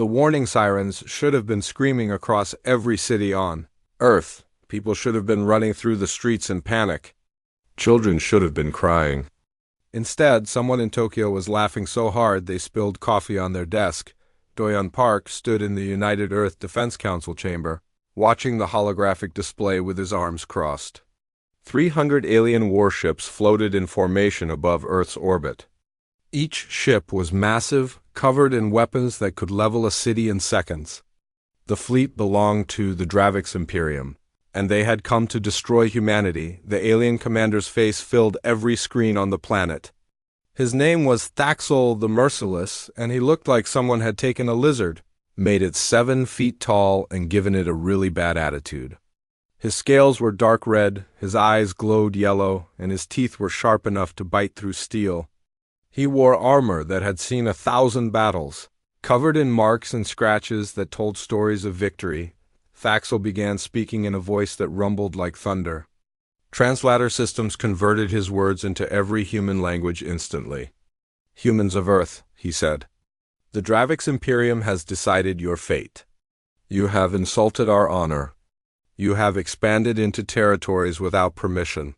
The warning sirens should have been screaming across every city on Earth. People should have been running through the streets in panic. Children should have been crying. Instead, someone in Tokyo was laughing so hard they spilled coffee on their desk. Doyon Park stood in the United Earth Defense Council chamber, watching the holographic display with his arms crossed. 300 alien warships floated in formation above Earth's orbit. Each ship was massive, covered in weapons that could level a city in seconds. The fleet belonged to the Dravix Imperium, and they had come to destroy humanity. The alien commander's face filled every screen on the planet. His name was Thaxel the Merciless, and he looked like someone had taken a lizard, made it 7 feet tall, and given it a really bad attitude. His scales were dark red, his eyes glowed yellow, and his teeth were sharp enough to bite through steel. He wore armor that had seen 1,000 battles. Covered in marks and scratches that told stories of victory, Thaxel began speaking in a voice that rumbled like thunder. Translator systems converted his words into every human language instantly. "Humans of Earth," he said, "the Dravix Imperium has decided your fate. You have insulted our honor. You have expanded into territories without permission.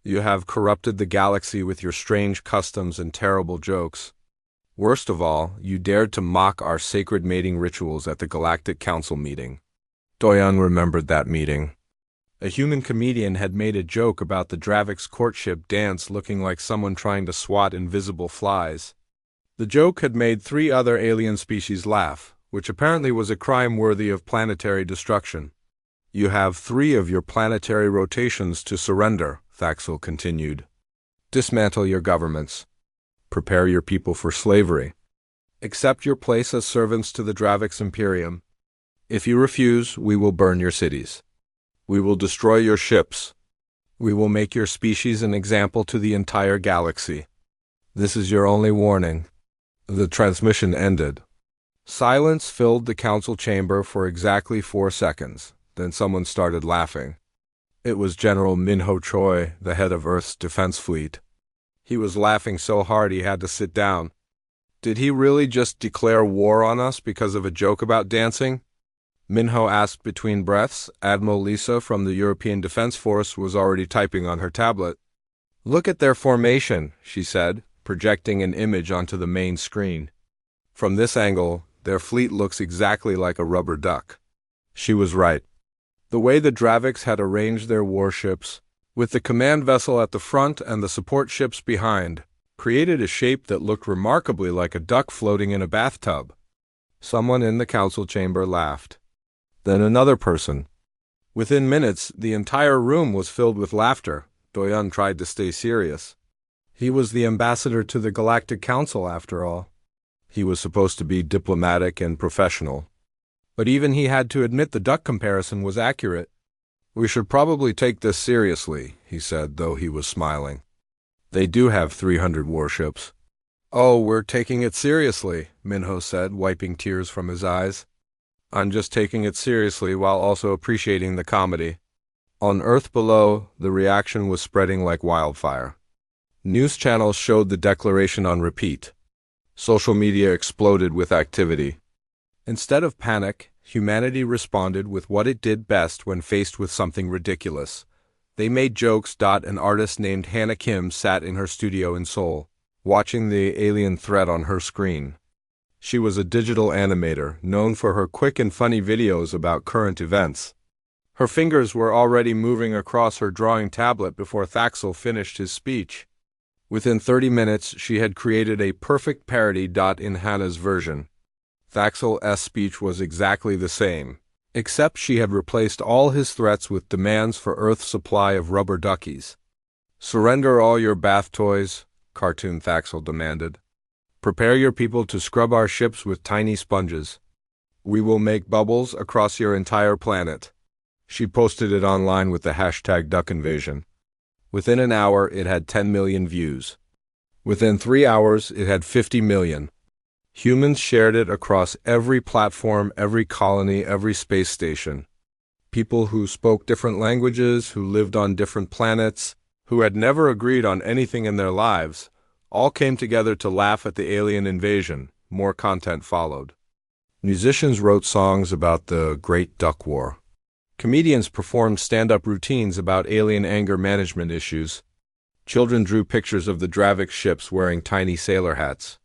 You have corrupted the galaxy with your strange customs and terrible jokes. Worst of all, you dared to mock our sacred mating rituals at the Galactic Council meeting." Doyon remembered that meeting. A human comedian had made a joke about the Dravix courtship dance looking like someone trying to swat invisible flies. The joke had made 3 other alien species laugh, which apparently was a crime worthy of planetary destruction. "You have 3 of your planetary rotations to surrender," Thaxel continued. "Dismantle your governments. Prepare your people for slavery. Accept your place as servants to the Dravix Imperium. If you refuse, we will burn your cities. We will destroy your ships. We will make your species an example to the entire galaxy. This is your only warning." The transmission ended. Silence filled the council chamber for exactly 4 seconds. Then someone started laughing. It was General Minho Choi, the head of Earth's defense fleet. He was laughing so hard he had to sit down. Did he really just declare war on us because of a joke about dancing? Minho asked between breaths. Admiral Lisa from the European Defense Force was already typing on her tablet. "Look at their formation," she said, projecting an image onto the main screen. "From this angle, their fleet looks exactly like a rubber duck." She was right. The way the Dravix had arranged their warships, with the command vessel at the front and the support ships behind, created a shape that looked remarkably like a duck floating in a bathtub. Someone in the council chamber laughed. Then another person. Within minutes, the entire room was filled with laughter. Doyon tried to stay serious. He was the ambassador to the Galactic Council, after all. He was supposed to be diplomatic and professional. But even he had to admit the duck comparison was accurate. "We should probably take this seriously," he said, though he was smiling. "They do have 300 warships." "Oh, we're taking it seriously," Minho said, wiping tears from his eyes. "I'm just taking it seriously while also appreciating the comedy." On Earth below, the reaction was spreading like wildfire. News channels showed the declaration on repeat. Social media exploded with activity. Instead of panic, humanity responded with what it did best when faced with something ridiculous. They made jokes. An artist named Hannah Kim sat in her studio in Seoul, watching the alien threat on her screen. She was a digital animator, known for her quick and funny videos about current events. Her fingers were already moving across her drawing tablet before Thaxel finished his speech. Within 30 minutes, she had created a perfect parody. In Hannah's version, Thaxel's speech was exactly the same, except she had replaced all his threats with demands for Earth's supply of rubber duckies. "Surrender all your bath toys," Cartoon Thaxel demanded. "Prepare your people to scrub our ships with tiny sponges. We will make bubbles across your entire planet." She posted it online with the hashtag #DuckInvasion. Within an hour, it had 10 million views. Within 3 hours, it had 50 million. Humans shared it across every platform, every colony, every space station. People who spoke different languages, who lived on different planets, who had never agreed on anything in their lives, all came together to laugh at the alien invasion. More content followed. Musicians wrote songs about the Great Duck War. Comedians performed stand-up routines about alien anger management issues. Children drew pictures of the Dravik ships wearing tiny sailor hats.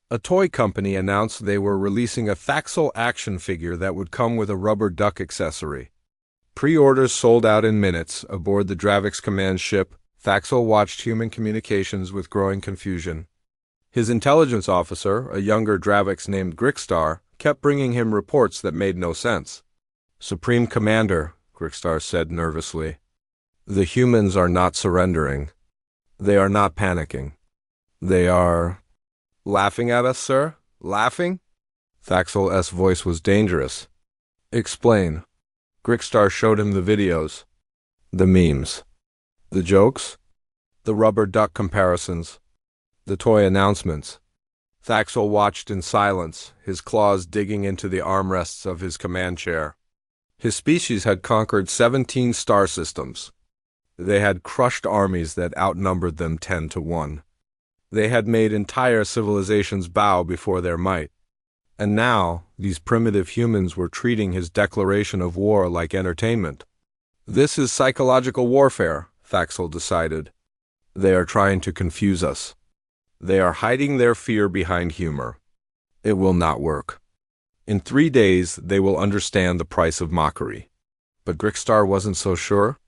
A toy company announced they were releasing a Thaxel action figure that would come with a rubber duck accessory. Pre-orders sold out in minutes. Aboard the Dravik's command ship, Thaxel watched human communications with growing confusion. His intelligence officer, a younger Dravix named Grickstar, kept bringing him reports that made no sense. "Supreme Commander," Grickstar said nervously, "the humans are not surrendering. They are not panicking. They are laughing at us, sir? Laughing?" Thaxel's voice was dangerous. "Explain." Grickstar showed him the videos, the memes, the jokes, the rubber duck comparisons, the toy announcements. Thaxel watched in silence, his claws digging into the armrests of his command chair. His species had conquered 17 star systems. They had crushed armies that outnumbered them 10 to 1. They had made entire civilizations bow before their might. And now, these primitive humans were treating his declaration of war like entertainment. This is psychological warfare, Thaxel decided. They are trying to confuse us. They are hiding their fear behind humor. It will not work. In 3 days, they will understand the price of mockery. But Grickstar wasn't so sure.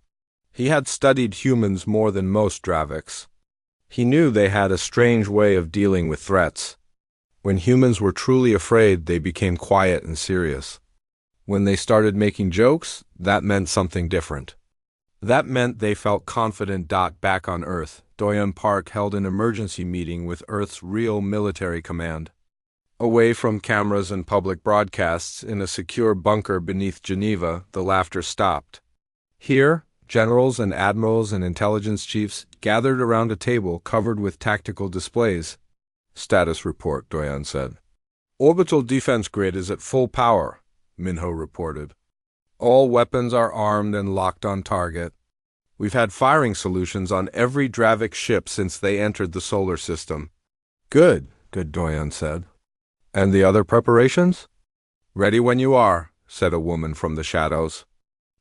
He had studied humans more than most Draviks. He knew they had a strange way of dealing with threats. When humans were truly afraid, they became quiet and serious. When they started making jokes, that meant something different. That meant they felt confident. Back on Earth, Doyen Park held an emergency meeting with Earth's real military command. Away from cameras and public broadcasts, in a secure bunker beneath Geneva, the laughter stopped. Here, generals and admirals and intelligence chiefs gathered around a table covered with tactical displays. "Status report," Doyen said. "Orbital defense grid is at full power," Minho reported. "All weapons are armed and locked on target. We've had firing solutions on every Dravik ship since they entered the solar system." Good, Doyen said. "And the other preparations?" "Ready when you are," said a woman from the shadows.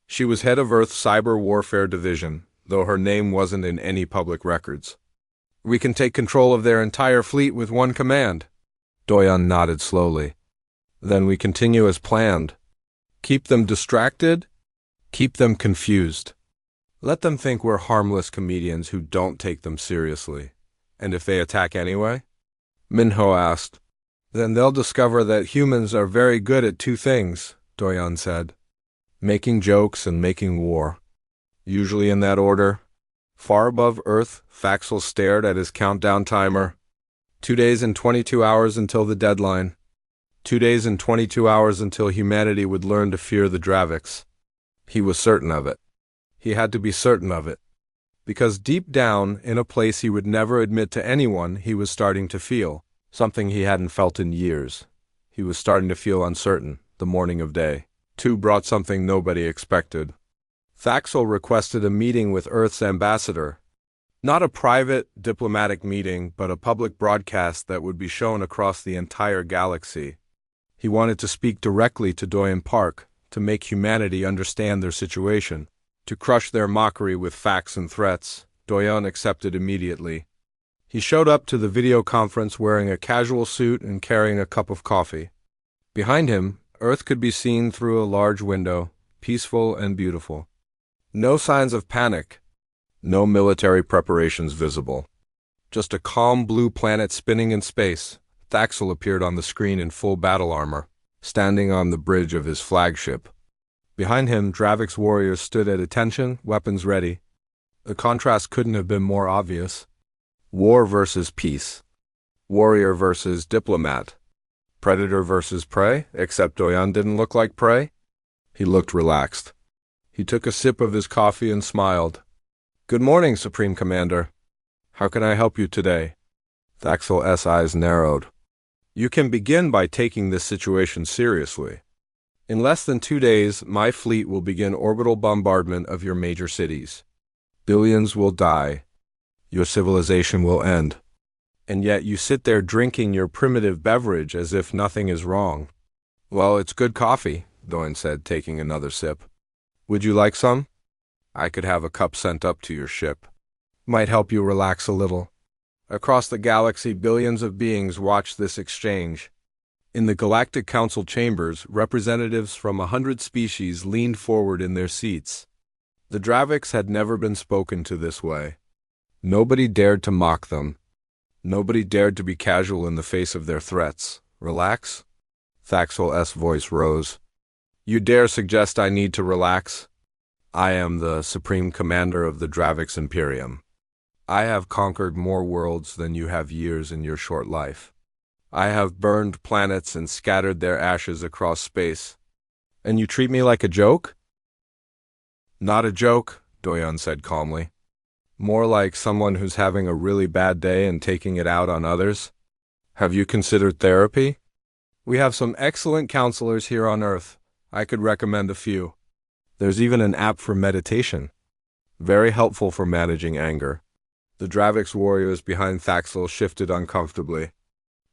She was head of Earth's Cyber Warfare Division, though her name wasn't in any public records. "We can take control of their entire fleet with one command." Doyen nodded slowly. "Then we continue as planned. Keep them distracted. Keep them confused. Let them think we're harmless comedians who don't take them seriously. And if they attack anyway?" Minho asked. "Then they'll discover that humans are very good at 2 things, Doyen said. Making jokes and making war. Usually in that order." Far above Earth, Thaxel stared at his countdown timer. 2 days and 22 hours until the deadline. 2 days and 22 hours until humanity would learn to fear the Draviks. He was certain of it. He had to be certain of it. Because deep down, in a place he would never admit to anyone, he was starting to feel something he hadn't felt in years. He was starting to feel uncertain, the morning of day. 2 brought something nobody expected. Thaxel requested a meeting with Earth's ambassador. Not a private, diplomatic meeting, but a public broadcast that would be shown across the entire galaxy. He wanted to speak directly to Doyen Park, to make humanity understand their situation, to crush their mockery with facts and threats. Doyen accepted immediately. He showed up to the video conference wearing a casual suit and carrying a cup of coffee. Behind him, Earth could be seen through a large window, peaceful and beautiful. No signs of panic. No military preparations visible. Just a calm blue planet spinning in space. Thaxel appeared on the screen in full battle armor, standing on the bridge of his flagship. Behind him, Dravik's warriors stood at attention, weapons ready. The contrast couldn't have been more obvious. War versus peace. Warrior versus diplomat. Predator versus prey, except Doyen didn't look like prey. He looked relaxed. He took a sip of his coffee and smiled. "Good morning, Supreme Commander. How can I help you today?" Thaxel's eyes narrowed. "You can begin by taking this situation seriously. In less than 2 days, my fleet will begin orbital bombardment of your major cities. Billions will die. Your civilization will end. And yet you sit there drinking your primitive beverage as if nothing is wrong. Well, it's good coffee, Doyen said, taking another sip. Would you like some? I could have a cup sent up to your ship. Might help you relax a little. Across the galaxy, billions of beings watched this exchange. In the Galactic Council chambers, representatives from 100 species leaned forward in their seats. The Draviks had never been spoken to this way. Nobody dared to mock them. Nobody dared to be casual in the face of their threats. Relax? Thaxel's voice rose. You dare suggest I need to relax? I am the Supreme Commander of the Draviks Imperium. I have conquered more worlds than you have years in your short life. I have burned planets and scattered their ashes across space. And you treat me like a joke? Not a joke, Doyen said calmly. More like someone who's having a really bad day and taking it out on others. Have you considered therapy? We have some excellent counselors here on Earth. I could recommend a few. There's even an app for meditation. Very helpful for managing anger. The Draviks warriors behind Thaxel shifted uncomfortably.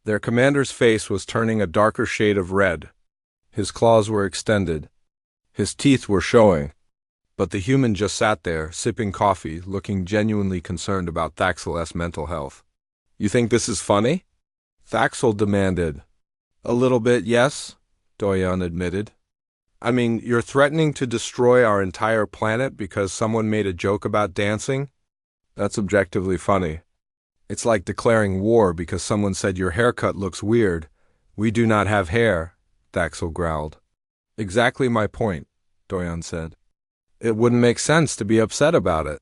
Their commander's face was turning a darker shade of red. His claws were extended. His teeth were showing. But the human just sat there, sipping coffee, looking genuinely concerned about Thaxel's mental health. You think this is funny? Thaxel demanded. A little bit, yes, Doyen admitted. I mean, you're threatening to destroy our entire planet because someone made a joke about dancing? That's objectively funny. It's like declaring war because someone said your haircut looks weird. We do not have hair, Thaxel growled. Exactly my point, Doyen said. It wouldn't make sense to be upset about it.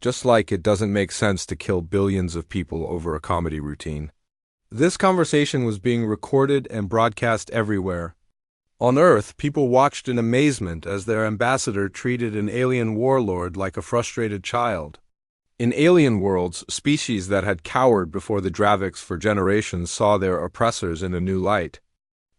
Just like it doesn't make sense to kill billions of people over a comedy routine. This conversation was being recorded and broadcast everywhere. On Earth, people watched in amazement as their ambassador treated an alien warlord like a frustrated child. In alien worlds, species that had cowered before the Draviks for generations saw their oppressors in a new light.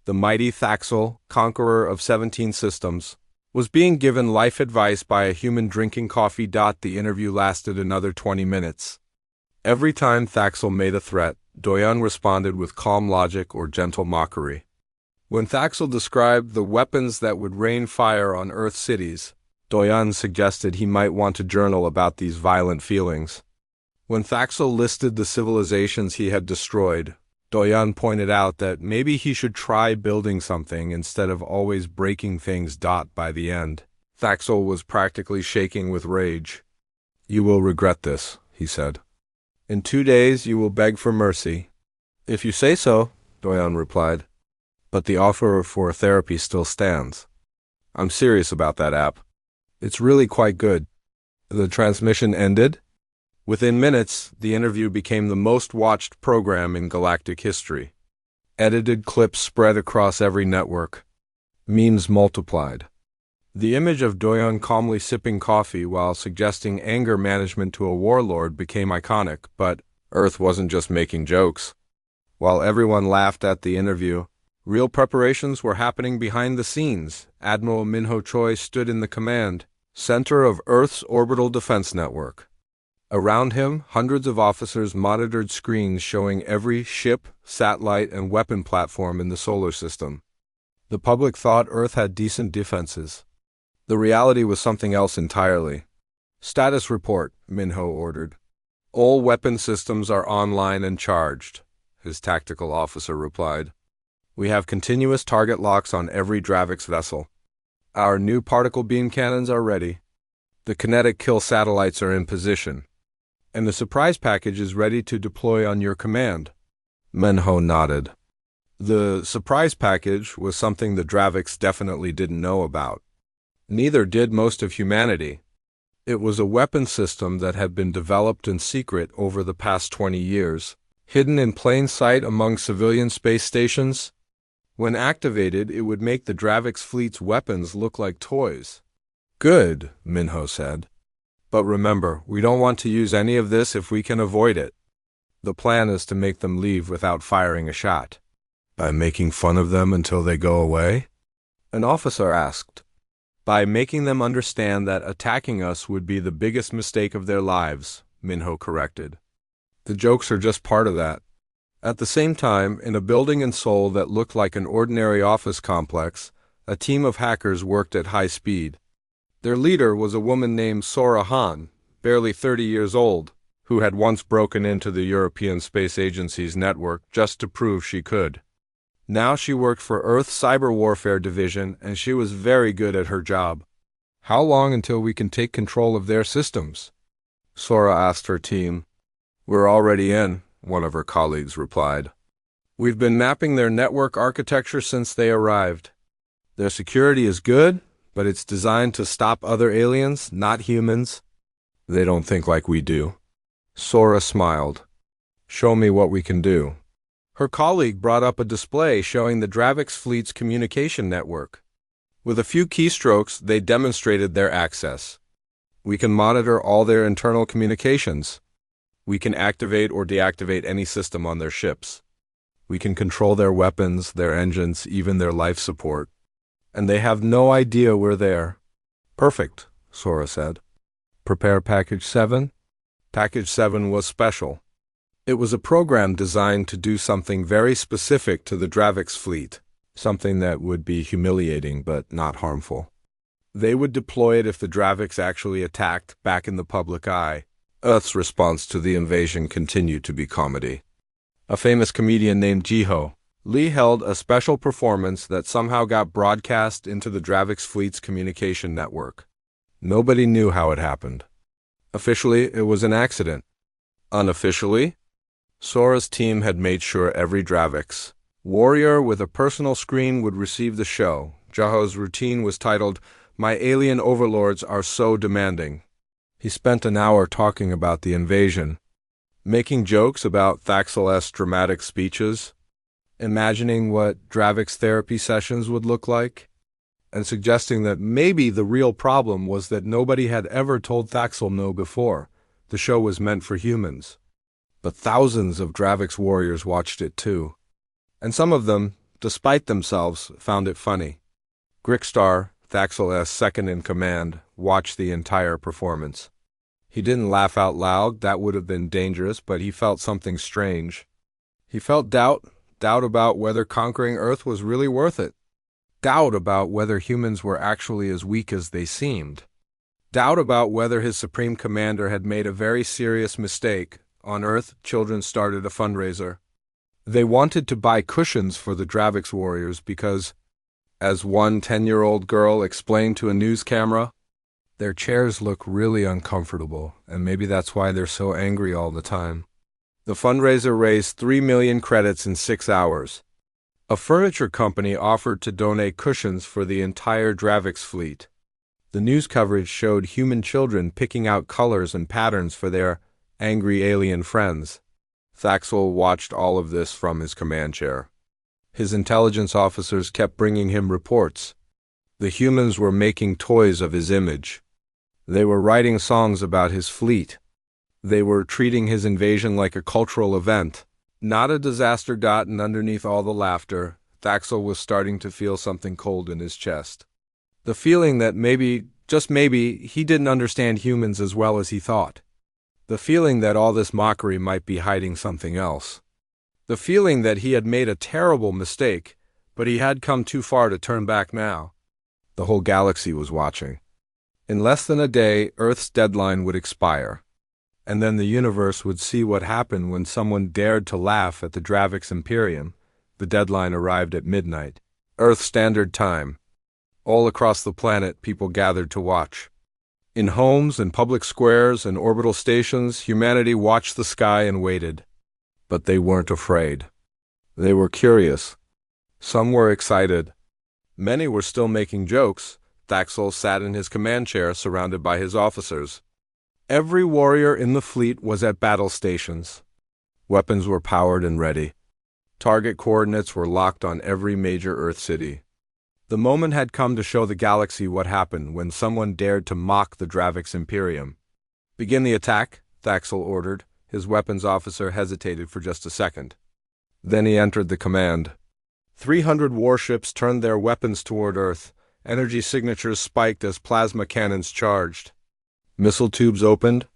The mighty Thaxel, conqueror of 17 systems, was being given life advice by a human drinking coffee. The interview lasted another 20 minutes. Every time Thaxel made a threat, Doyen responded with calm logic or gentle mockery. When Thaxel described the weapons that would rain fire on Earth cities, Doyen suggested he might want to journal about these violent feelings. When Thaxel listed the civilizations he had destroyed, Doyen pointed out that maybe he should try building something instead of always breaking things. By the end, Thaxel was practically shaking with rage. You will regret this, he said. In 2 days you will beg for mercy. If you say so, Doyen replied. But the offer for therapy still stands. I'm serious about that app. It's really quite good. The transmission ended. Within minutes, the interview became the most watched program in galactic history. Edited clips spread across every network. Memes multiplied. The image of Doyen calmly sipping coffee while suggesting anger management to a warlord became iconic, but Earth wasn't just making jokes. While everyone laughed at the interview, real preparations were happening behind the scenes. Admiral Minho Choi stood in the command center of Earth's orbital defense network. Around him, hundreds of officers monitored screens showing every ship, satellite, and weapon platform in the solar system. The public thought Earth had decent defenses. The reality was something else entirely. Status report, Minho ordered. All weapon systems are online and charged, his tactical officer replied. We have continuous target locks on every Draviks vessel. Our new particle beam cannons are ready. The kinetic kill satellites are in position. And the surprise package is ready to deploy on your command. Minho nodded. The surprise package was something the Draviks definitely didn't know about. Neither did most of humanity. It was a weapon system that had been developed in secret over the past 20 years, hidden in plain sight among civilian space stations. When activated, it would make the Draviks fleet's weapons look like toys. Good, Minho said. But remember, we don't want to use any of this if we can avoid it. The plan is to make them leave without firing a shot. By making fun of them until they go away? An officer asked. By making them understand that attacking us would be the biggest mistake of their lives, Minho corrected. The jokes are just part of that. At the same time, in a building in Seoul that looked like an ordinary office complex, a team of hackers worked at high speed. Their leader was a woman named Sora Han, barely 30 years old, who had once broken into the European Space Agency's network just to prove she could. Now she worked for Earth's Cyber Warfare Division, and she was very good at her job. "How long until we can take control of their systems?" Sora asked her team. "We're already in," one of her colleagues replied. "We've been mapping their network architecture since they arrived. Their security is good, but it's designed to stop other aliens, not humans. They don't think like we do." Sora smiled. "Show me what we can do." Her colleague brought up a display showing the Dravix fleet's communication network. With a few keystrokes, they demonstrated their access. "We can monitor all their internal communications. We can activate or deactivate any system on their ships. We can control their weapons, their engines, even their life support. And they have no idea we're there." "Perfect," Sora said. "Prepare Package 7? Package 7 was special. It was a program designed to do something very specific to the Dravix fleet, something that would be humiliating but not harmful. They would deploy it if the Dravix actually attacked back in the public eye. Earth's response to the invasion continued to be comedy. A famous comedian named Jiho Lee held a special performance that somehow got broadcast into the Dravix fleet's communication network. Nobody knew how it happened. Officially, it was an accident. Unofficially, Sora's team had made sure every Dravix warrior with a personal screen would receive the show. Jiho's routine was titled, "My Alien Overlords Are So Demanding." He spent an hour talking about the invasion, making jokes about Thaxel's dramatic speeches, imagining what Dravix therapy sessions would look like, and suggesting that maybe the real problem was that nobody had ever told Thaxel no before. The show was meant for humans. But thousands of Dravix warriors watched it too. And some of them, despite themselves, found it funny. Grickstar, Thaxel's second-in-command, watched the entire performance. He didn't laugh out loud, that would have been dangerous, but he felt something strange. He felt doubt about whether conquering Earth was really worth it. Doubt about whether humans were actually as weak as they seemed. Doubt about whether his supreme commander had made a very serious mistake. On Earth, children started a fundraiser. They wanted to buy cushions for the Dravix warriors because, as one 10-year-old girl explained to a news camera, their chairs look really uncomfortable, and maybe that's why they're so angry all the time. The fundraiser raised 3 million credits in 6 hours. A furniture company offered to donate cushions for the entire Dravix fleet. The news coverage showed human children picking out colors and patterns for their angry alien friends. Thaxel watched all of this from his command chair. His intelligence officers kept bringing him reports. The humans were making toys of his image. They were writing songs about his fleet. They were treating his invasion like a cultural event, not a disaster. And underneath all the laughter, Thaxel was starting to feel something cold in his chest. The feeling that maybe, just maybe, he didn't understand humans as well as he thought. The feeling that all this mockery might be hiding something else. The feeling that he had made a terrible mistake, but he had come too far to turn back now. The whole galaxy was watching. In less than a day, Earth's deadline would expire. And then the universe would see what happened when someone dared to laugh at the Dravix Imperium. The deadline arrived at midnight, Earth Standard Time. All across the planet, people gathered to watch. In homes and public squares and orbital stations, humanity watched the sky and waited. But they weren't afraid. They were curious. Some were excited. Many were still making jokes. Thaxel sat in his command chair, surrounded by his officers. Every warrior in the fleet was at battle stations. Weapons were powered and ready. Target coordinates were locked on every major Earth city. The moment had come to show the galaxy what happened when someone dared to mock the Dravix Imperium. "Begin the attack," Thaxel ordered. His weapons officer hesitated for just a second. Then he entered the command. 300 warships turned their weapons toward Earth. Energy signatures spiked as plasma cannons charged. Missile tubes opened.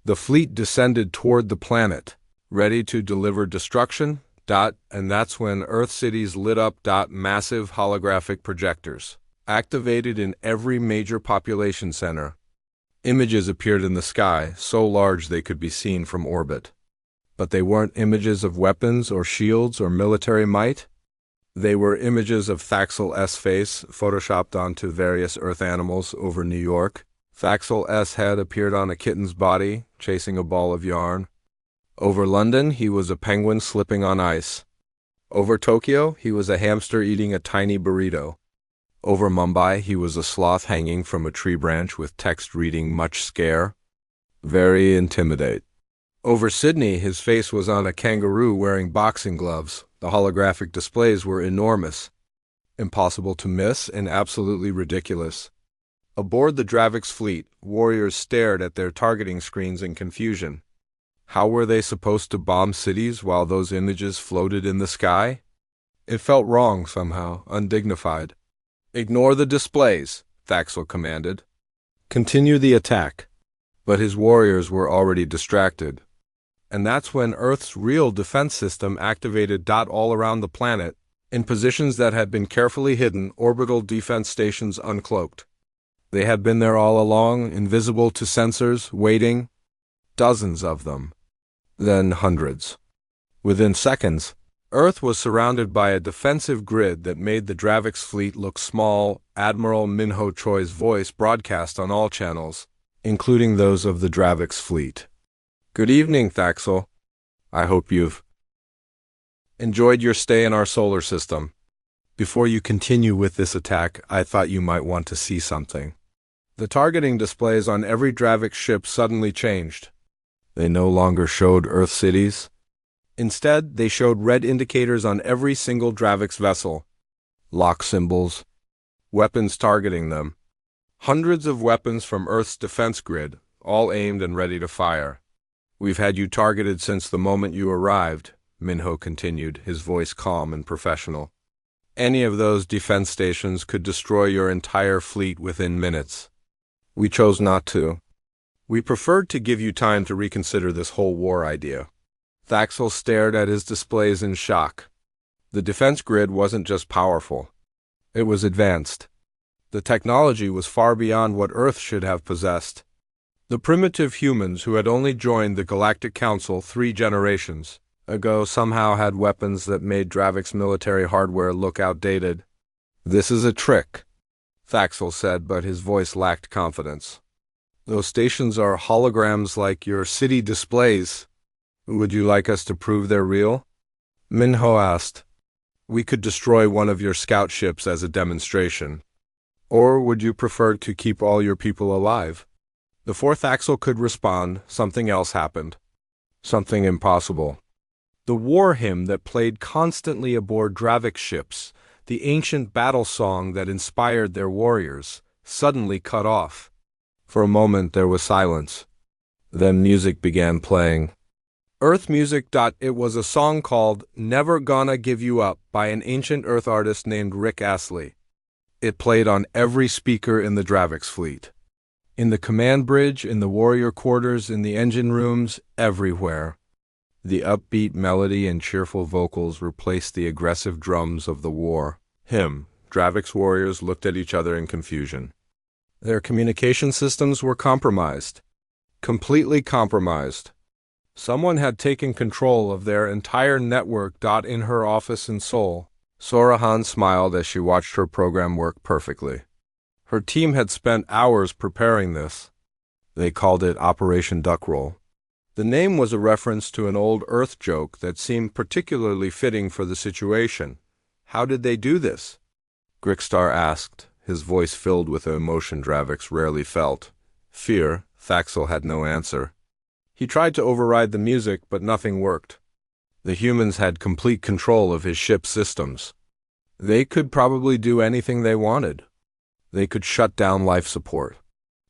The fleet descended toward the planet, ready to deliver destruction. And that's when Earth cities lit up. Massive holographic projectors, activated in every major population center. Images appeared in the sky, so large they could be seen from orbit. But they weren't images of weapons or shields or military might. They were images of Thaxel's face, photoshopped onto various Earth animals over New York. Thaxel's head appeared on a kitten's body, chasing a ball of yarn. Over London, he was a penguin slipping on ice. Over Tokyo, he was a hamster eating a tiny burrito. Over Mumbai, he was a sloth hanging from a tree branch with text reading "much scare." Very intimidate. Over Sydney, his face was on a kangaroo wearing boxing gloves. The holographic displays were enormous, impossible to miss, and absolutely ridiculous. Aboard the Dravix fleet, warriors stared at their targeting screens in confusion. How were they supposed to bomb cities while those images floated in the sky? It felt wrong somehow, undignified. "Ignore the displays," Thaxel commanded. "Continue the attack." But his warriors were already distracted. And that's when Earth's real defense system activated. All around the planet, in positions that had been carefully hidden, orbital defense stations uncloaked. They had been there all along, invisible to sensors, waiting. Dozens of them. Then hundreds. Within seconds, Earth was surrounded by a defensive grid that made the Dravix fleet look small. Admiral Minho Choi's voice broadcast on all channels, including those of the Dravix fleet. "Good evening, Thaxel. I hope you've enjoyed your stay in our solar system. Before you continue with this attack, I thought you might want to see something." The targeting displays on every Dravix ship suddenly changed. They no longer showed Earth cities. Instead, they showed red indicators on every single Dravix vessel. Lock symbols. Weapons targeting them. Hundreds of weapons from Earth's defense grid, all aimed and ready to fire. "We've had you targeted since the moment you arrived," Minho continued, his voice calm and professional. "Any of those defense stations could destroy your entire fleet within minutes. We chose not to. We preferred to give you time to reconsider this whole war idea." Thaxel stared at his displays in shock. The defense grid wasn't just powerful. It was advanced. The technology was far beyond what Earth should have possessed. The primitive humans who had only joined the Galactic Council 3 generations ago somehow had weapons that made Dravix military hardware look outdated. "This is a trick," Thaxel said, but his voice lacked confidence. "Those stations are holograms like your city displays. Would you like us to prove they're real?" Minho asked. "We could destroy one of your scout ships as a demonstration. Or would you prefer to keep all your people alive?" Before Thaxel could respond, something else happened. Something impossible. The war hymn that played constantly aboard Dravix ships, the ancient battle song that inspired their warriors, suddenly cut off. For a moment there was silence. Then music began playing. Earth music. It was a song called "Never Gonna Give You Up" by an ancient Earth artist named Rick Astley. It played on every speaker in the Dravix fleet. In the command bridge, in the warrior quarters, in the engine rooms, everywhere. The upbeat melody and cheerful vocals replaced the aggressive drums of the war hymn. Dravix warriors looked at each other in confusion. Their communication systems were compromised. Completely compromised. Someone had taken control of their entire network. In her office in Seoul, Sorahan smiled as she watched her program work perfectly. Her team had spent hours preparing this. They called it Operation Duckroll. The name was a reference to an old Earth joke that seemed particularly fitting for the situation. "How did they do this?" Grickstar asked, his voice filled with an emotion Dravix rarely felt. Fear. Thaxel had no answer. He tried to override the music, but nothing worked. The humans had complete control of his ship's systems. They could probably do anything they wanted. They could shut down life support.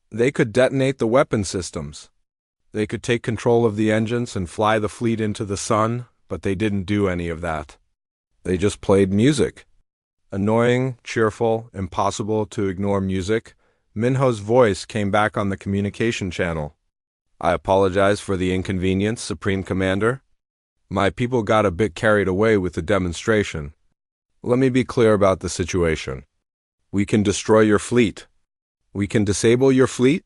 They could detonate the weapon systems. They could take control of the engines and fly the fleet into the sun, but they didn't do any of that. They just played music. Annoying, cheerful, impossible to ignore music. Minho's voice came back on the communication channel. "I apologize for the inconvenience, Supreme Commander. My people got a bit carried away with the demonstration. Let me be clear about the situation. We can destroy your fleet. We can disable your fleet.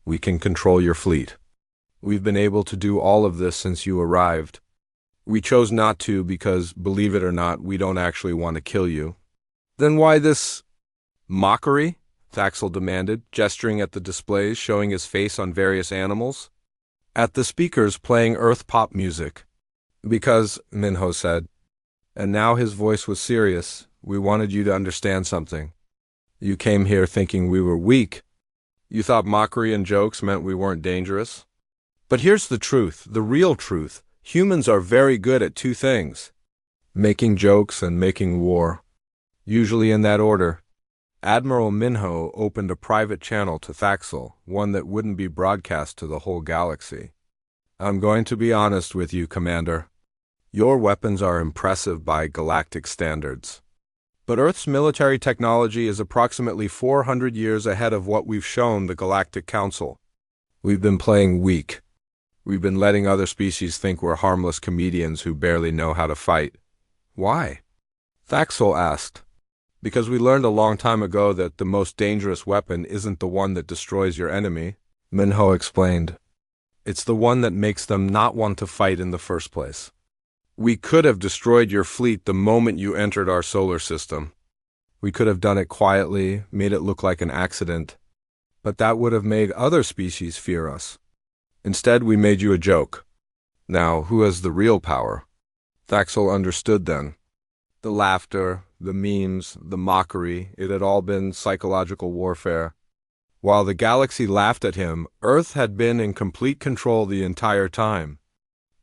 We can control your fleet. We've been able to do all of this since you arrived. We chose not to because, believe it or not, we don't actually want to kill you. Then why this mockery? Thaxel demanded, gesturing at the displays showing his face on various animals. At the speakers playing Earth pop music. Because, Minho said, and now his voice was serious, we wanted you to understand something. You came here thinking we were weak. You thought mockery and jokes meant we weren't dangerous. But here's the truth, the real truth. Humans are very good at two things: making jokes and making war. Usually in that order. Admiral Minho opened a private channel to Thaxel, one that wouldn't be broadcast to the whole galaxy. I'm going to be honest with you, Commander. Your weapons are impressive by galactic standards. But Earth's military technology is approximately 400 years ahead of what we've shown the Galactic Council. We've been playing weak. We've been letting other species think we're harmless comedians who barely know how to fight. Why? Thaxel asked. Because we learned a long time ago that the most dangerous weapon isn't the one that destroys your enemy, Minho explained. It's the one that makes them not want to fight in the first place. We could have destroyed your fleet the moment you entered our solar system. We could have done it quietly, made it look like an accident. But that would have made other species fear us. Instead, we made you a joke. Now, who has the real power? Thaxel understood then. The laughter, the memes, the mockery, it had all been psychological warfare. While the galaxy laughed at him, Earth had been in complete control the entire time.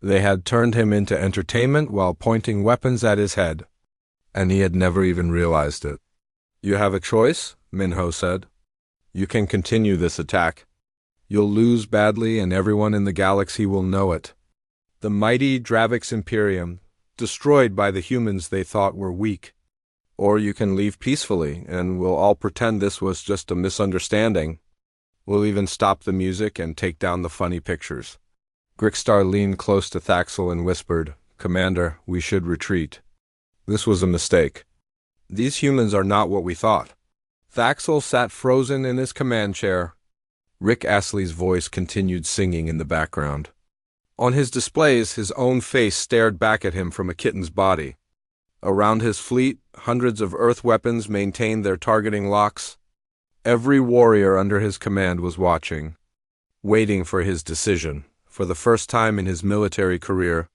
They had turned him into entertainment while pointing weapons at his head. And he had never even realized it. You have a choice, Minho said. You can continue this attack. You'll lose badly and everyone in the galaxy will know it. The mighty Dravix Imperium, destroyed by the humans they thought were weak. Or you can leave peacefully and we'll all pretend this was just a misunderstanding. We'll even stop the music and take down the funny pictures. Grickstar leaned close to Thaxel and whispered, Commander, we should retreat. This was a mistake. These humans are not what we thought. Thaxel sat frozen in his command chair. Rick Astley's voice continued singing in the background. On his displays, his own face stared back at him from a kitten's body. Around his fleet, hundreds of Earth weapons maintained their targeting locks. Every warrior under his command was watching, waiting for his decision. For the first time in his military career,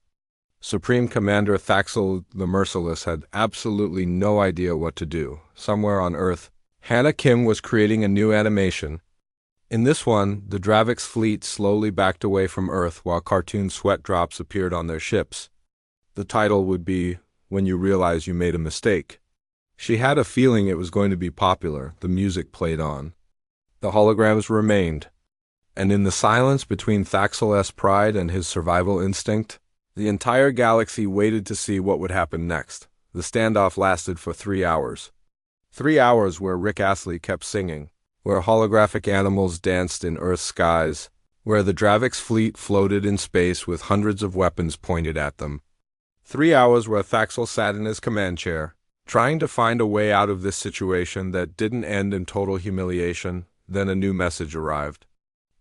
Supreme Commander Thaxel the Merciless had absolutely no idea what to do. Somewhere on Earth, Hannah Kim was creating a new animation. In this one, the Dravix fleet slowly backed away from Earth while cartoon sweat drops appeared on their ships. The title would be, When You Realize You Made a Mistake. She had a feeling it was going to be popular. The music played on. The holograms remained. And in the silence between Thaxel's pride and his survival instinct, the entire galaxy waited to see what would happen next. The standoff lasted for 3 hours. 3 hours where Rick Astley kept singing, where holographic animals danced in Earth's skies, where the Dravix fleet floated in space with hundreds of weapons pointed at them. 3 hours where Thaxel sat in his command chair, trying to find a way out of this situation that didn't end in total humiliation. Then a new message arrived.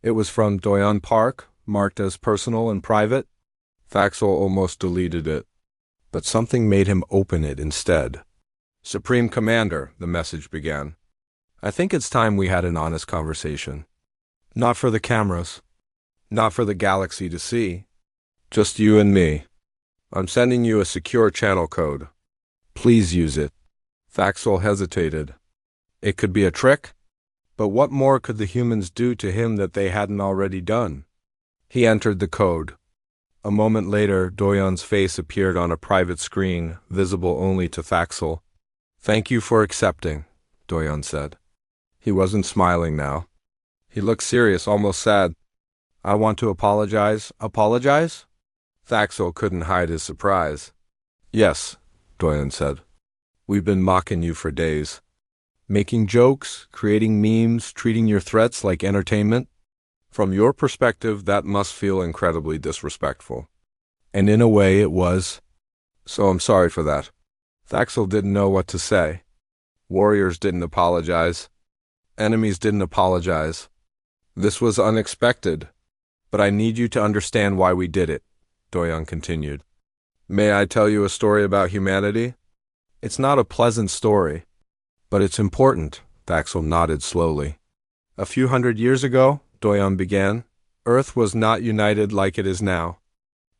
It was from Doyon Park, marked as personal and private. Thaxel almost deleted it, but something made him open it instead. Supreme Commander, the message began. I think it's time we had an honest conversation. Not for the cameras. Not for the galaxy to see. Just you and me. I'm sending you a secure channel code. Please use it. Thaxel hesitated. It could be a trick, but what more could the humans do to him that they hadn't already done? He entered the code. A moment later, Doyon's face appeared on a private screen, visible only to Thaxel. Thank you for accepting, Doyon said. He wasn't smiling now. He looked serious, almost sad. I want to apologize. Apologize? Thaxel couldn't hide his surprise. Yes, Doyon said. We've been mocking you for days. Making jokes, creating memes, treating your threats like entertainment. From your perspective, that must feel incredibly disrespectful. And in a way it was. So I'm sorry for that. Thaxel didn't know what to say. Warriors didn't apologize. Enemies didn't apologize. This was unexpected. But I need you to understand why we did it, Doyon continued. May I tell you a story about humanity? It's not a pleasant story, but it's important, Thaxel nodded slowly. A few hundred years ago, Doyon began, Earth was not united like it is now.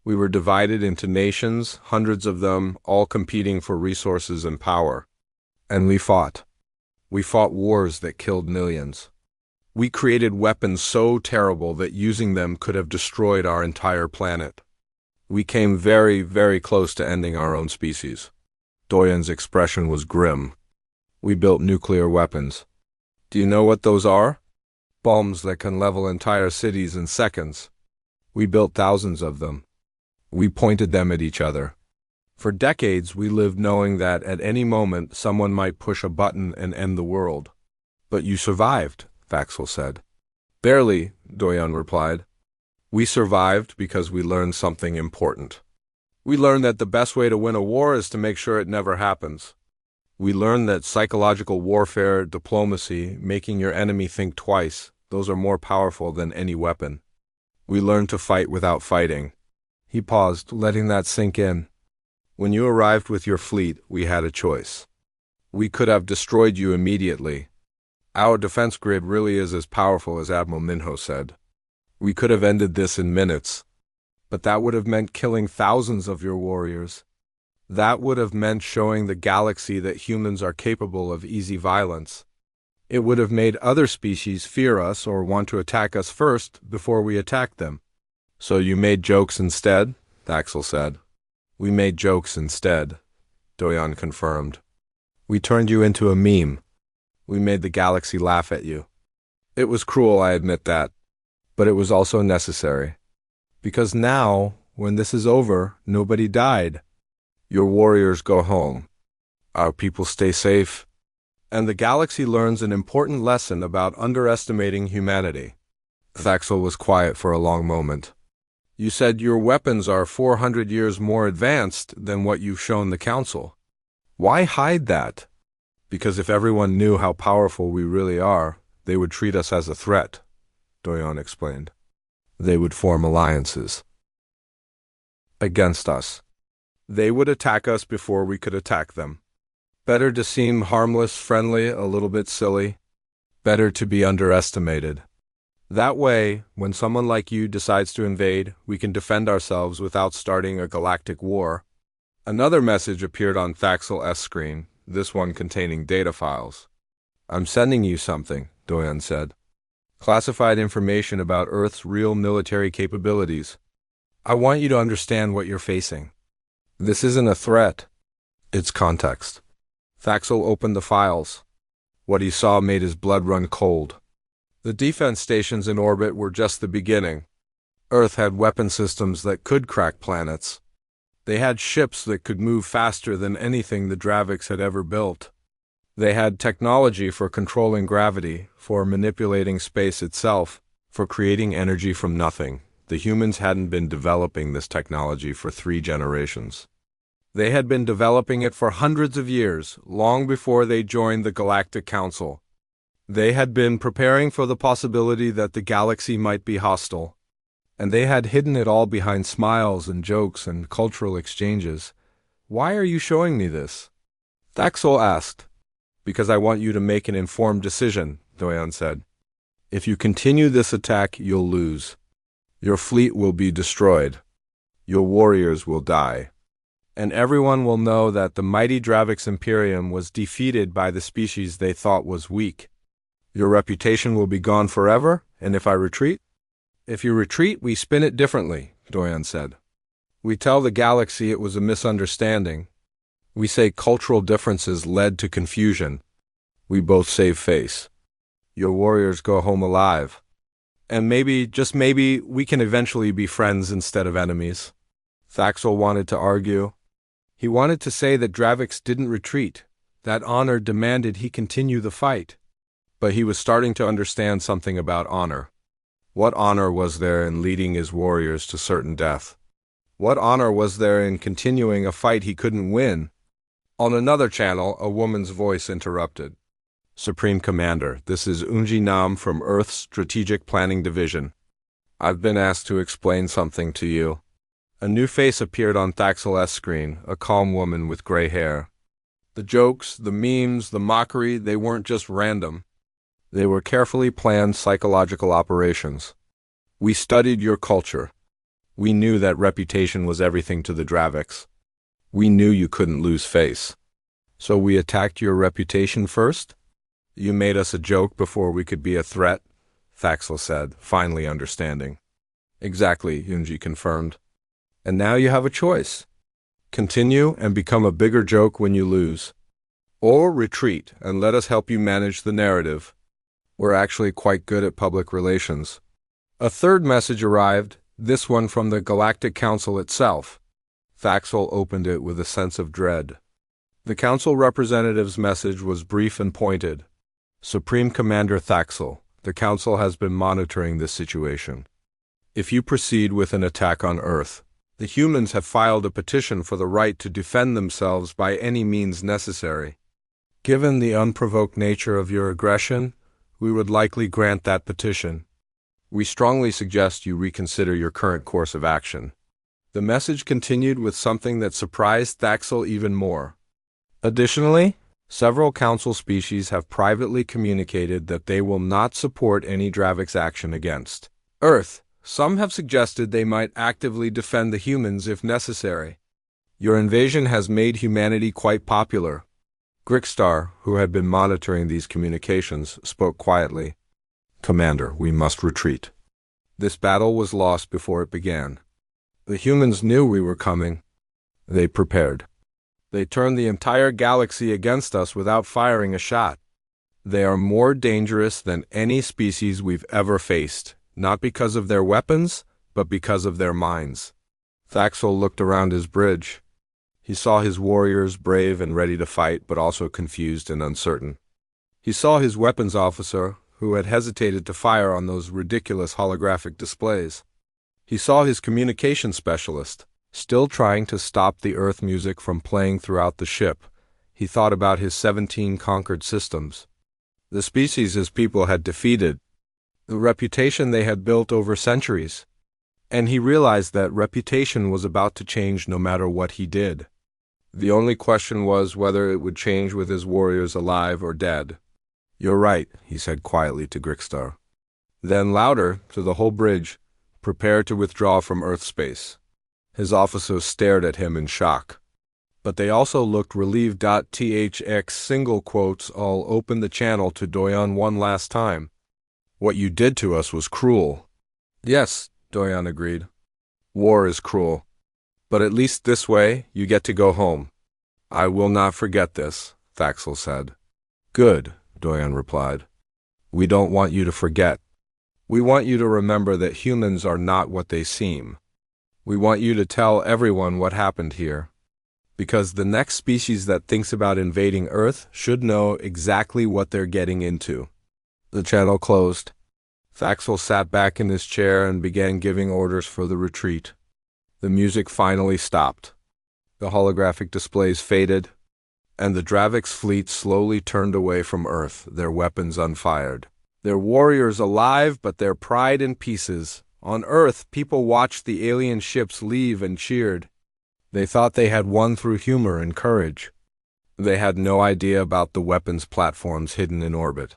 We were divided into nations, hundreds of them, all competing for resources and power. And we fought. We fought wars that killed millions. We created weapons so terrible that using them could have destroyed our entire planet. We came very, very close to ending our own species. Doyon's expression was grim. We built nuclear weapons. Do you know what those are? Bombs that can level entire cities in seconds. We built thousands of them. We pointed them at each other. For decades, we lived knowing that at any moment someone might push a button and end the world. But you survived, Thaxel said. Barely, Doyon replied. We survived because we learned something important. We learned that the best way to win a war is to make sure it never happens. We learned that psychological warfare, diplomacy, making your enemy think twice, those are more powerful than any weapon. We learned to fight without fighting. He paused, letting that sink in. When you arrived with your fleet, we had a choice. We could have destroyed you immediately. Our defense grid really is as powerful as Admiral Minho said. We could have ended this in minutes. But that would have meant killing thousands of your warriors. That would have meant showing the galaxy that humans are capable of easy violence. It would have made other species fear us or want to attack us first before we attacked them. So you made jokes instead? Thaxel said. We made jokes instead, Doyon confirmed. We turned you into a meme. We made the galaxy laugh at you. It was cruel, I admit that. But it was also necessary. Because now, when this is over, nobody died. Your warriors go home. Our people stay safe. And the galaxy learns an important lesson about underestimating humanity. Thaxel was quiet for a long moment. You said your weapons are 400 years more advanced than what you've shown the Council. Why hide that? Because if everyone knew how powerful we really are, they would treat us as a threat, Doyon explained. They would form alliances. Against us. They would attack us before we could attack them. Better to seem harmless, friendly, a little bit silly. Better to be underestimated. That way, when someone like you decides to invade, we can defend ourselves without starting a galactic war. Another message appeared on Thaxel's screen, this one containing data files. I'm sending you something, Doyon said. Classified information about Earth's real military capabilities. I want you to understand what you're facing. This isn't a threat. It's context. Thaxel opened the files. What he saw made his blood run cold. The defense stations in orbit were just the beginning. Earth had weapon systems that could crack planets. They had ships that could move faster than anything the Draviks had ever built. They had technology for controlling gravity, for manipulating space itself, for creating energy from nothing. The humans hadn't been developing this technology for 3 generations. They had been developing it for hundreds of years, long before they joined the Galactic Council. They had been preparing for the possibility that the galaxy might be hostile, and they had hidden it all behind smiles and jokes and cultural exchanges. Why are you showing me this? Thaxel asked. Because I want you to make an informed decision, Doyon said. If you continue this attack, you'll lose. Your fleet will be destroyed. Your warriors will die. And everyone will know that the mighty Dravik's Imperium was defeated by the species they thought was weak. Your reputation will be gone forever, and if I retreat? If you retreat, we spin it differently, Doyon said. We tell the galaxy it was a misunderstanding. We say cultural differences led to confusion. We both save face. Your warriors go home alive. And maybe, just maybe, we can eventually be friends instead of enemies. Thaxel wanted to argue. He wanted to say that Draviks didn't retreat, that honor demanded he continue the fight. But he was starting to understand something about honor. What honor was there in leading his warriors to certain death? What honor was there in continuing a fight he couldn't win? On another channel, a woman's voice interrupted. Supreme Commander, this is Unji Nam from Earth's Strategic Planning Division. I've been asked to explain something to you. A new face appeared on Thaxel's screen, a calm woman with gray hair. The jokes, the memes, the mockery, they weren't just random. They were carefully planned psychological operations. We studied your culture. We knew that reputation was everything to the Draviks. We knew you couldn't lose face. So we attacked your reputation first? You made us a joke before we could be a threat, Thaxel said, finally understanding. Exactly, Yunji confirmed. And now you have a choice. Continue and become a bigger joke when you lose. Or retreat and let us help you manage the narrative. We're actually quite good at public relations. A third message arrived, this one from the Galactic Council itself. Thaxel opened it with a sense of dread. The Council representative's message was brief and pointed. Supreme Commander Thaxel, the Council has been monitoring this situation. If you proceed with an attack on Earth, the humans have filed a petition for the right to defend themselves by any means necessary. Given the unprovoked nature of your aggression, we would likely grant that petition. We strongly suggest you reconsider your current course of action. The message continued with something that surprised Thaxel even more. Additionally, several Council species have privately communicated that they will not support any Dravik's action against Earth. Some have suggested they might actively defend the humans if necessary. Your invasion has made humanity quite popular. Grickstar, who had been monitoring these communications, spoke quietly. Commander, we must retreat. This battle was lost before it began. The humans knew we were coming. They prepared. They turned the entire galaxy against us without firing a shot. They are more dangerous than any species we've ever faced, not because of their weapons, but because of their minds. Thaxel looked around his bridge. He saw his warriors brave and ready to fight, but also confused and uncertain. He saw his weapons officer, who had hesitated to fire on those ridiculous holographic displays. He saw his communication specialist, still trying to stop the Earth music from playing throughout the ship. He thought about his 17 conquered systems. The species his people had defeated, the reputation they had built over centuries. And he realized that reputation was about to change no matter what he did. The only question was whether it would change with his warriors alive or dead. You're right, he said quietly to Grickstar. Then louder, to the whole bridge, prepare to withdraw from Earth space. His officers stared at him in shock. But they also looked relieved. THX single quotes all opened the channel to Doyon one last time. What you did to us was cruel. Yes, Doyon agreed. War is cruel. But at least this way, you get to go home. I will not forget this, Thaxel said. Good, Doyon replied. We don't want you to forget. We want you to remember that humans are not what they seem. We want you to tell everyone what happened here. Because the next species that thinks about invading Earth should know exactly what they're getting into. The channel closed. Thaxel sat back in his chair and began giving orders for the retreat. The music finally stopped. The holographic displays faded, and the Dravik's fleet slowly turned away from Earth, their weapons unfired. Their warriors alive, but their pride in pieces. On Earth, people watched the alien ships leave and cheered. They thought they had won through humor and courage. They had no idea about the weapons platforms hidden in orbit,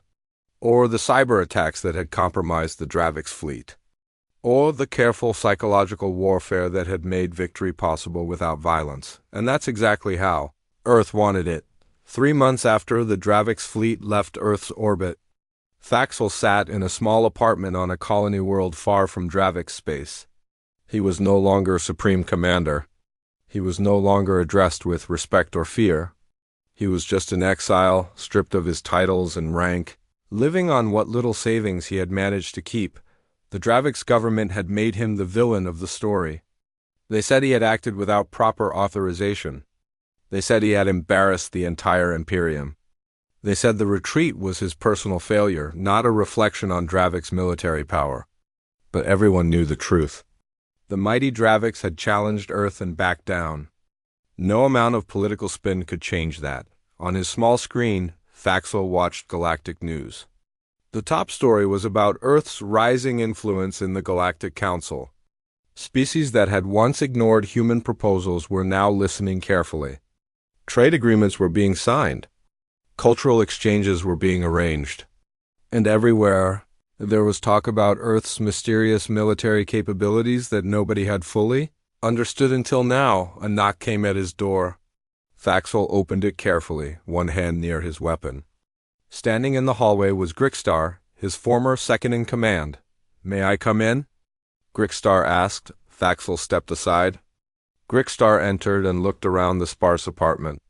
or the cyber attacks that had compromised the Dravik's fleet, or the careful psychological warfare that had made victory possible without violence. And that's exactly how Earth wanted it. 3 months after the Dravik's fleet left Earth's orbit, Thaxel sat in a small apartment on a colony world far from Dravik's space. He was no longer Supreme Commander. He was no longer addressed with respect or fear. He was just an exile, stripped of his titles and rank, living on what little savings he had managed to keep. The Dravik's government had made him the villain of the story. They said he had acted without proper authorization. They said he had embarrassed the entire Imperium. They said the retreat was his personal failure, not a reflection on Dravik's military power. But everyone knew the truth. The mighty Dravix had challenged Earth and backed down. No amount of political spin could change that. On his small screen, Thaxel watched Galactic News. The top story was about Earth's rising influence in the Galactic Council. Species that had once ignored human proposals were now listening carefully. Trade agreements were being signed. Cultural exchanges were being arranged. And everywhere, there was talk about Earth's mysterious military capabilities that nobody had fully understood until now. A knock came at his door. Thaxel opened it carefully, one hand near his weapon. Standing in the hallway was Grickstar, his former second-in-command. "May I come in?" Grickstar asked. Thaxel stepped aside. Grickstar entered and looked around the sparse apartment.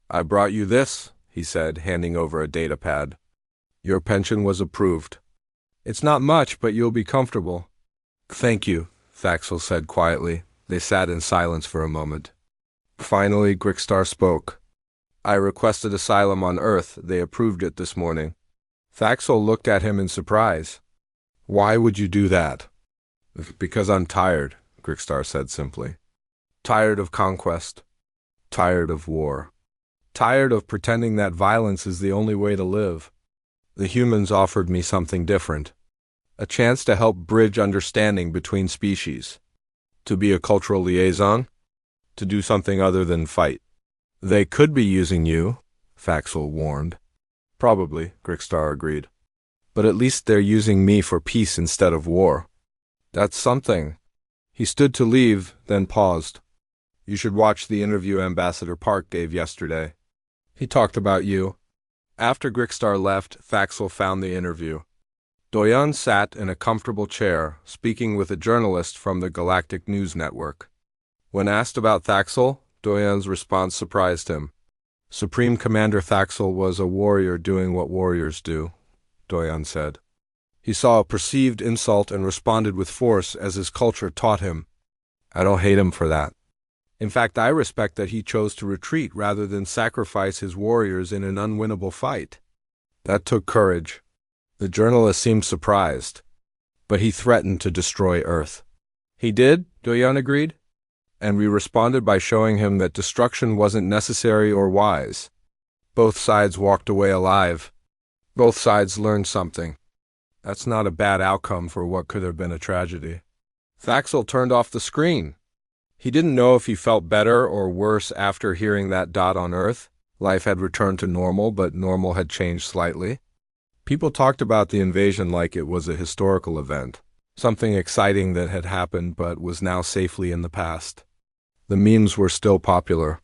"I brought you this," he said, handing over a datapad. "Your pension was approved. It's not much, but you'll be comfortable." "Thank you," Thaxel said quietly. They sat in silence for a moment. Finally, Grickstar spoke. "I requested asylum on Earth. They approved it this morning." Thaxel looked at him in surprise. "Why would you do that?" "Because I'm tired," Grickstar said simply. "Tired of conquest. Tired of war. Tired of pretending that violence is the only way to live. The humans offered me something different. A chance to help bridge understanding between species. To be a cultural liaison. To do something other than fight." "They could be using you," Thaxel warned. "Probably," Grickstar agreed. "But at least they're using me for peace instead of war. That's something." He stood to leave, then paused. "You should watch the interview Ambassador Park gave yesterday. He talked about you." After Grickstar left, Thaxel found the interview. Doyon sat in a comfortable chair, speaking with a journalist from the Galactic News Network. When asked about Thaxel, Doyon's response surprised him. "Supreme Commander Thaxel was a warrior doing what warriors do," Doyon said. "He saw a perceived insult and responded with force as his culture taught him. I don't hate him for that. In fact, I respect that he chose to retreat rather than sacrifice his warriors in an unwinnable fight. That took courage." The journalist seemed surprised. "But he threatened to destroy Earth." "He did," Doyon agreed. "And we responded by showing him that destruction wasn't necessary or wise. Both sides walked away alive. Both sides learned something. That's not a bad outcome for what could have been a tragedy." Thaxel turned off the screen. He didn't know if he felt better or worse after hearing that dot on Earth. Life had returned to normal, but normal had changed slightly. People talked about the invasion like it was a historical event, something exciting that had happened but was now safely in the past. The memes were still popular.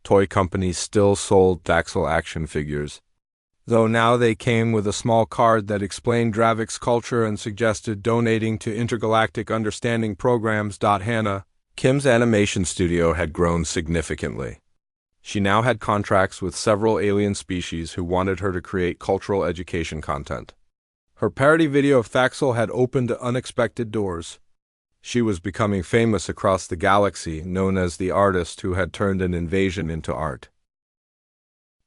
Toy companies still sold Thaxel action figures, though now they came with a small card that explained Dravix's culture and suggested donating to intergalactic understanding programs. Hannah, Kim's animation studio, had grown significantly. She now had contracts with several alien species who wanted her to create cultural education content. Her parody video of Thaxel had opened unexpected doors. She was becoming famous across the galaxy, known as the artist who had turned an invasion into art.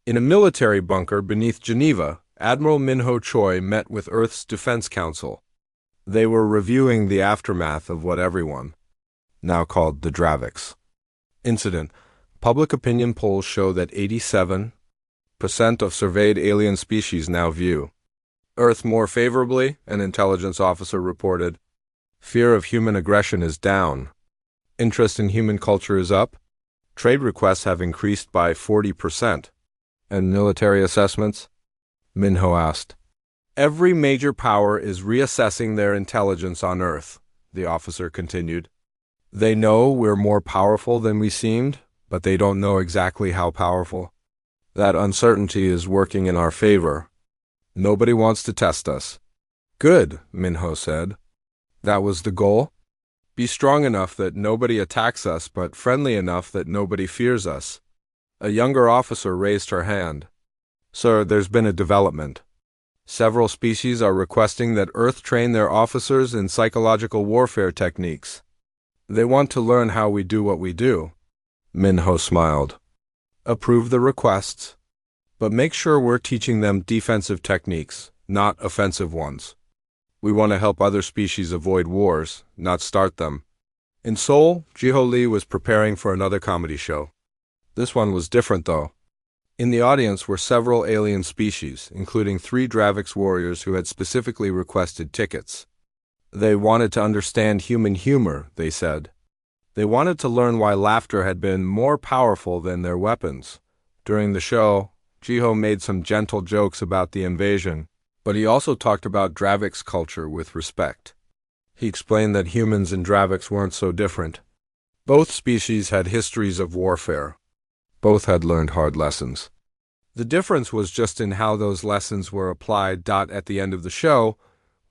In a military bunker beneath Geneva, Admiral Minho Choi met with Earth's Defense Council. They were reviewing the aftermath of what everyone, now called the Dravix incident. Public opinion polls show that 87% of surveyed alien species now view Earth more favorably, an intelligence officer reported. Fear of human aggression is down. Interest in human culture is up. Trade requests have increased by 40%. And military assessments? Minho asked. Every major power is reassessing their intelligence on Earth, the officer continued. They know we're more powerful than we seemed, but they don't know exactly how powerful. That uncertainty is working in our favor. Nobody wants to test us. Good, Minho said. That was the goal? Be strong enough that nobody attacks us, but friendly enough that nobody fears us. A younger officer raised her hand. Sir, there's been a development. Several species are requesting that Earth train their officers in psychological warfare techniques. They want to learn how we do what we do. Minho smiled. Approve the requests, but make sure we're teaching them defensive techniques, not offensive ones. We want to help other species avoid wars, not start them. In Seoul, Jiho Lee was preparing for another comedy show. This one was different, though. In the audience were several alien species, including 3 Dravix warriors who had specifically requested tickets. They wanted to understand human humor, they said. They wanted to learn why laughter had been more powerful than their weapons. During the show, Jiho made some gentle jokes about the invasion, but he also talked about Dravix culture with respect. He explained that humans and Dravix weren't so different. Both species had histories of warfare. Both had learned hard lessons. The difference was just in how those lessons were applied. At the end of the show,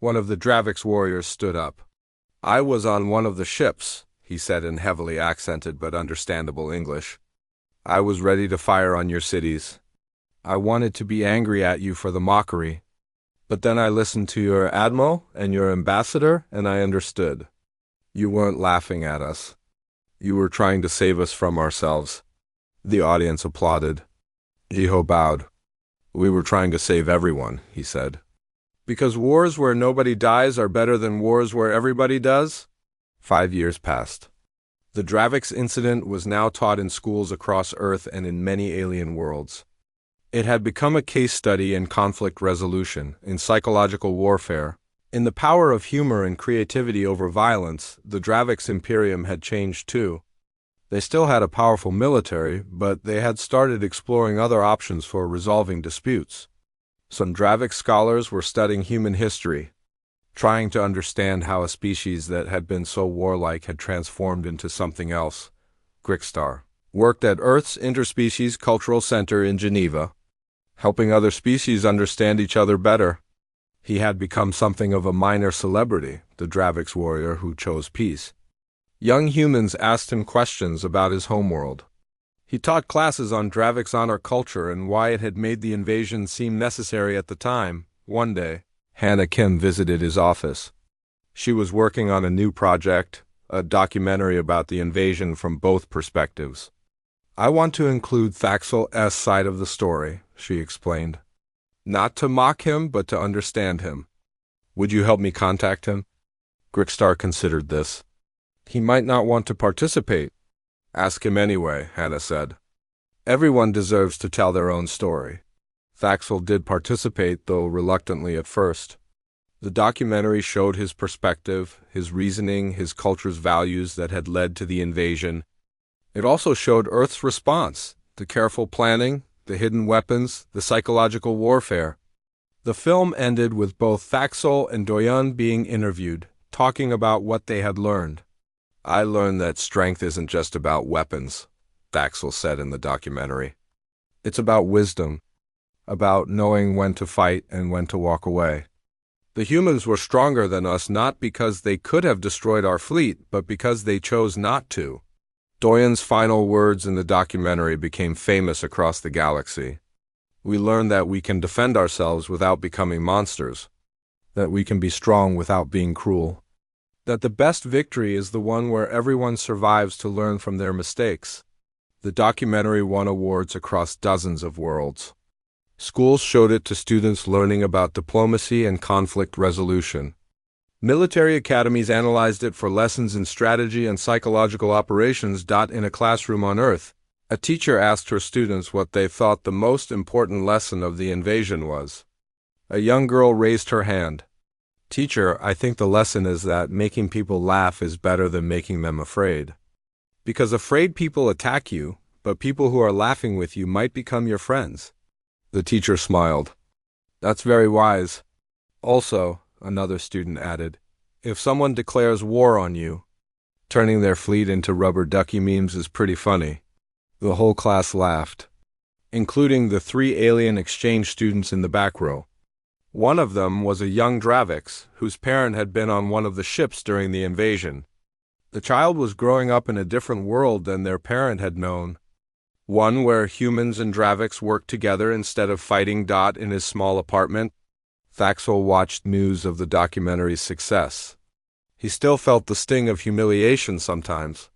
one of the Dravix warriors stood up. "I was on one of the ships," he said in heavily accented but understandable English. "I was ready to fire on your cities. I wanted to be angry at you for the mockery. But then I listened to your admiral and your ambassador, and I understood. You weren't laughing at us. You were trying to save us from ourselves." The audience applauded. Jiho bowed. "We were trying to save everyone," he said. "Because wars where nobody dies are better than wars where everybody does?" 5 years passed. The Dravix incident was now taught in schools across Earth and in many alien worlds. It had become a case study in conflict resolution, in psychological warfare. In the power of humor and creativity over violence, the Dravix Imperium had changed too. They still had a powerful military, but they had started exploring other options for resolving disputes. Some Dravix scholars were studying human history, trying to understand how a species that had been so warlike had transformed into something else. Grickstar worked at Earth's Interspecies Cultural Center in Geneva, helping other species understand each other better. He had become something of a minor celebrity, the Dravix warrior who chose peace. Young humans asked him questions about his homeworld. He taught classes on Dravix honor culture and why it had made the invasion seem necessary at the time. One day, Hannah Kim visited his office. She was working on a new project, a documentary about the invasion from both perspectives. "I want to include Thaxel's side of the story," she explained. "Not to mock him, but to understand him. Would you help me contact him?" Grickstar considered this. "He might not want to participate." "Ask him anyway," Hannah said. "Everyone deserves to tell their own story." Thaxel did participate, though reluctantly at first. The documentary showed his perspective, his reasoning, his culture's values that had led to the invasion. It also showed Earth's response, the careful planning, the hidden weapons, the psychological warfare. The film ended with both Thaxel and Doyun being interviewed, talking about what they had learned. "I learned that strength isn't just about weapons," Thaxel said in the documentary. "It's about wisdom, about knowing when to fight and when to walk away. The humans were stronger than us not because they could have destroyed our fleet, but because they chose not to." Doyun's final words in the documentary became famous across the galaxy. "We learned that we can defend ourselves without becoming monsters, that we can be strong without being cruel, that the best victory is the one where everyone survives to learn from their mistakes." The documentary won awards across dozens of worlds. Schools showed it to students learning about diplomacy and conflict resolution. Military academies analyzed it for lessons in strategy and psychological operations. In a classroom on Earth, a teacher asked her students what they thought the most important lesson of the invasion was. A young girl raised her hand. "Teacher, I think the lesson is that making people laugh is better than making them afraid. Because afraid people attack you, but people who are laughing with you might become your friends." The teacher smiled. "That's very wise." "Also," another student added, "if someone declares war on you, turning their fleet into rubber ducky memes is pretty funny." The whole class laughed, including the 3 alien exchange students in the back row. One of them was a young Dravix, whose parent had been on one of the ships during the invasion. The child was growing up in a different world than their parent had known, one where humans and Dravix worked together instead of fighting. In his small apartment, Thaxel watched news of the documentary's success. He still felt the sting of humiliation sometimes.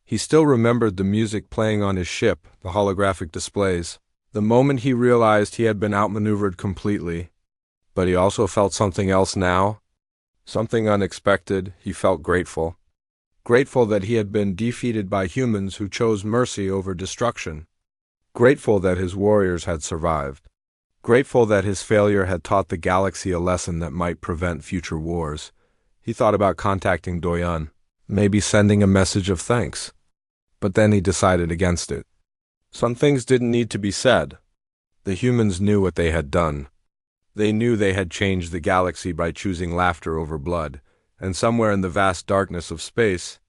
He still remembered the music playing on his ship, the holographic displays, the moment he realized he had been outmaneuvered completely. But he also felt something else now, something unexpected. He felt grateful. Grateful that he had been defeated by humans who chose mercy over destruction. Grateful that his warriors had survived. Grateful that his failure had taught the galaxy a lesson that might prevent future wars. He thought about contacting Doyon, maybe sending a message of thanks. But then he decided against it. Some things didn't need to be said. The humans knew what they had done. They knew they had changed the galaxy by choosing laughter over blood, and somewhere in the vast darkness of space,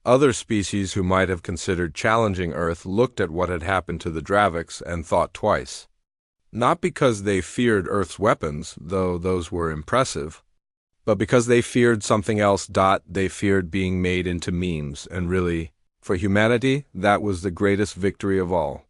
other species who might have considered challenging Earth looked at what had happened to the Draviks and thought twice. Not because they feared Earth's weapons, though those were impressive, but because they feared something else. They feared being made into memes, and really, for humanity, that was the greatest victory of all.